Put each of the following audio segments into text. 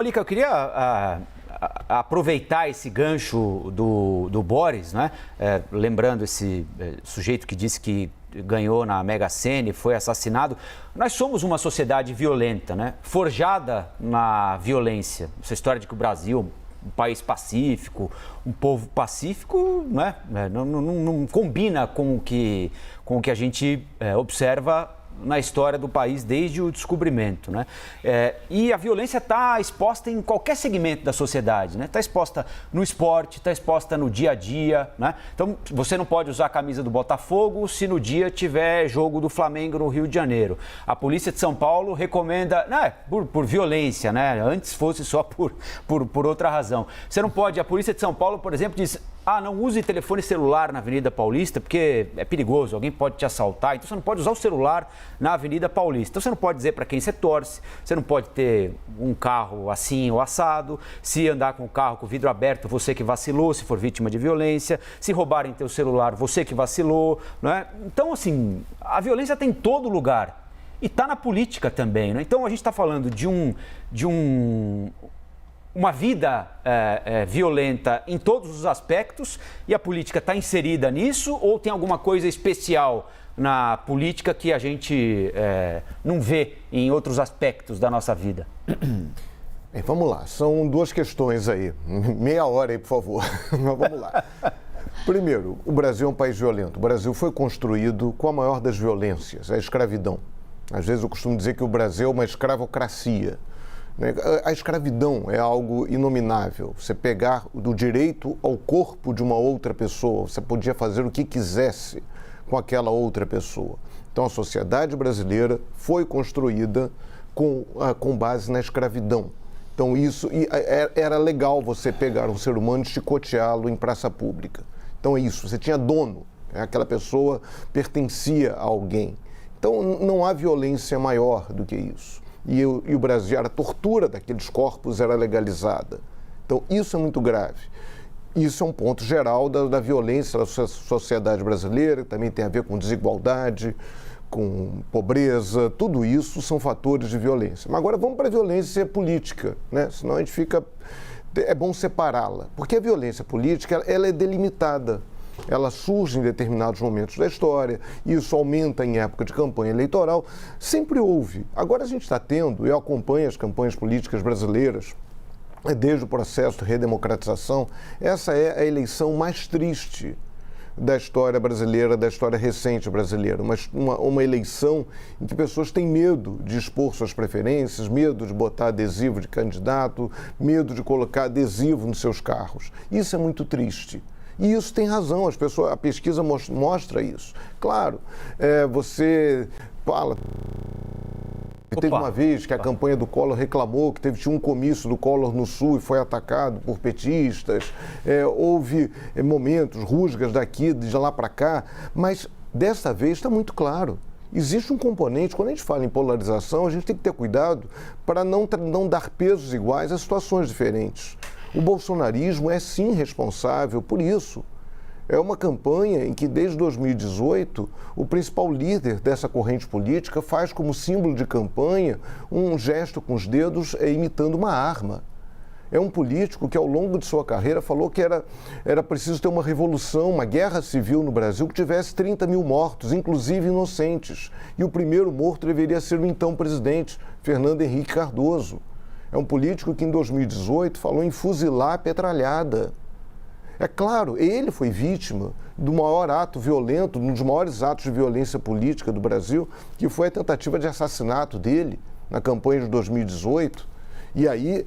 Lica, eu queria aproveitar esse gancho do Boris, né? Lembrando esse sujeito que disse que ganhou na Mega Sena e foi assassinado. Nós somos uma sociedade violenta, né? Forjada na violência. Essa história de que o Brasil, um país pacífico, um povo pacífico, né? Não combina com o que a gente observa na história do país desde o descobrimento, né? E a violência está exposta em qualquer segmento da sociedade, né? Está exposta no esporte, está exposta no dia a dia, né? Então, você não pode usar a camisa do Botafogo se no dia tiver jogo do Flamengo no Rio de Janeiro. A Polícia de São Paulo recomenda, né, por violência, né? Antes fosse só por outra razão. Você não pode, a Polícia de São Paulo, por exemplo, diz: não use telefone celular na Avenida Paulista porque é perigoso, alguém pode te assaltar. Então você não pode usar o celular na Avenida Paulista. Então você não pode dizer para quem você torce, você não pode ter um carro assim ou assado, se andar com o carro com o vidro aberto, você que vacilou, se for vítima de violência, se roubarem teu celular, você que vacilou, né? Então, assim, a violência tem em todo lugar e está na política também, né? Então a gente está falando de uma vida violenta em todos os aspectos e a política está inserida nisso ou tem alguma coisa especial na política que a gente não vê em outros aspectos da nossa vida? Bem, vamos lá, são duas questões aí, meia hora aí, por favor, mas vamos lá. Primeiro, o Brasil é um país violento. O Brasil foi construído com a maior das violências, a escravidão. Às vezes eu costumo dizer que o Brasil é uma escravocracia. A escravidão é algo inominável. Você pegar do direito ao corpo de uma outra pessoa, você podia fazer o que quisesse com aquela outra pessoa. Então, a sociedade brasileira foi construída com base na escravidão. Então, era legal você pegar um ser humano e chicoteá-lo em praça pública. Então, é isso, você tinha dono, aquela pessoa pertencia a alguém. Então, não há violência maior do que isso. E o Brasil, a tortura daqueles corpos era legalizada. Então, isso é muito grave. Isso é um ponto geral da violência da sociedade brasileira, que também tem a ver com desigualdade, com pobreza, tudo isso são fatores de violência. Mas agora vamos para a violência política, né? Senão a gente fica... É bom separá-la, porque a violência política ela é delimitada. Ela surge em determinados momentos da história, isso aumenta em época de campanha eleitoral, sempre houve. Agora a gente está tendo, eu acompanho as campanhas políticas brasileiras, desde o processo de redemocratização, essa é a eleição mais triste da história brasileira, da história recente brasileira. Uma eleição em que pessoas têm medo de expor suas preferências, medo de botar adesivo de candidato, medo de colocar adesivo nos seus carros. Isso é muito triste. E isso tem razão, a pesquisa mostra isso. Claro, você fala... Teve uma vez que a campanha do Collor reclamou que tinha um comício do Collor no Sul e foi atacado por petistas. Houve momentos, rusgas daqui, de lá para cá, mas dessa vez está muito claro. Existe um componente, quando a gente fala em polarização, a gente tem que ter cuidado para não dar pesos iguais a situações diferentes. O bolsonarismo é sim responsável por isso. É uma campanha em que, desde 2018, o principal líder dessa corrente política faz como símbolo de campanha um gesto com os dedos imitando uma arma. É um político que, ao longo de sua carreira, falou que era preciso ter uma revolução, uma guerra civil no Brasil que tivesse 30 mil mortos, inclusive inocentes. E o primeiro morto deveria ser o então presidente, Fernando Henrique Cardoso. É um político que, em 2018, falou em fuzilar a petralhada. É claro, ele foi vítima do maior ato violento, um dos maiores atos de violência política do Brasil, que foi a tentativa de assassinato dele na campanha de 2018. E aí,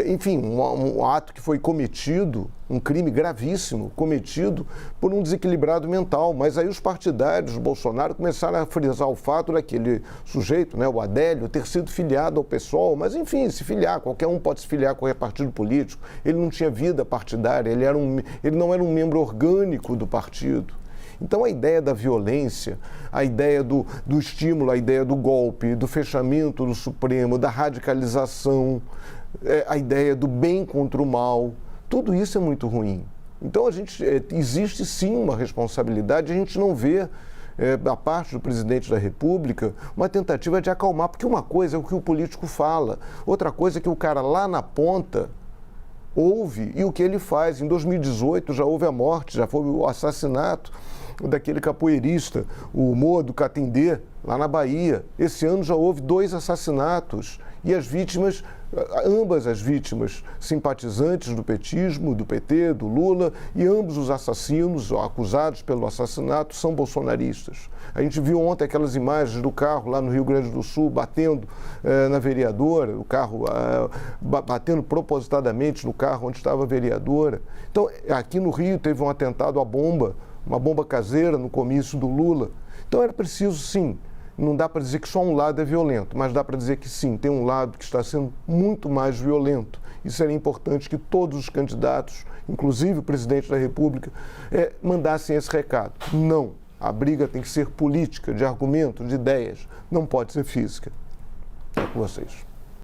enfim, um ato que foi cometido, um crime gravíssimo, cometido por um desequilibrado mental. Mas aí os partidários do Bolsonaro começaram a frisar o fato daquele sujeito, né, o Adélio, ter sido filiado ao PSOL. Mas, enfim, se filiar, qualquer um pode se filiar a qualquer partido político. Ele não tinha vida partidária, ele não era um membro orgânico do partido. Então, a ideia da violência, a ideia do estímulo, a ideia do golpe, do fechamento do Supremo, da radicalização, a ideia do bem contra o mal, tudo isso é muito ruim. Então, existe sim uma responsabilidade, a gente não vê da parte do presidente da República, uma tentativa de acalmar, porque uma coisa é o que o político fala, outra coisa é que o cara lá na ponta ouve e o que ele faz. Em 2018 já houve a morte, já foi o assassinato daquele capoeirista, o Moa do Catindê, lá na Bahia. Esse ano já houve 2 assassinatos e as vítimas, ambas as vítimas simpatizantes do petismo, do PT, do Lula, e ambos os assassinos, acusados pelo assassinato, são bolsonaristas. A gente viu ontem aquelas imagens do carro lá no Rio Grande do Sul batendo na vereadora, o carro batendo propositadamente no carro onde estava a vereadora. Então, aqui no Rio teve um atentado à bomba, uma bomba caseira no comício do Lula. Então era preciso, sim, não dá para dizer que só um lado é violento, mas dá para dizer que sim, tem um lado que está sendo muito mais violento. E seria importante que todos os candidatos, inclusive o presidente da República, mandassem esse recado. Não, a briga tem que ser política, de argumento, de ideias, não pode ser física. É com vocês.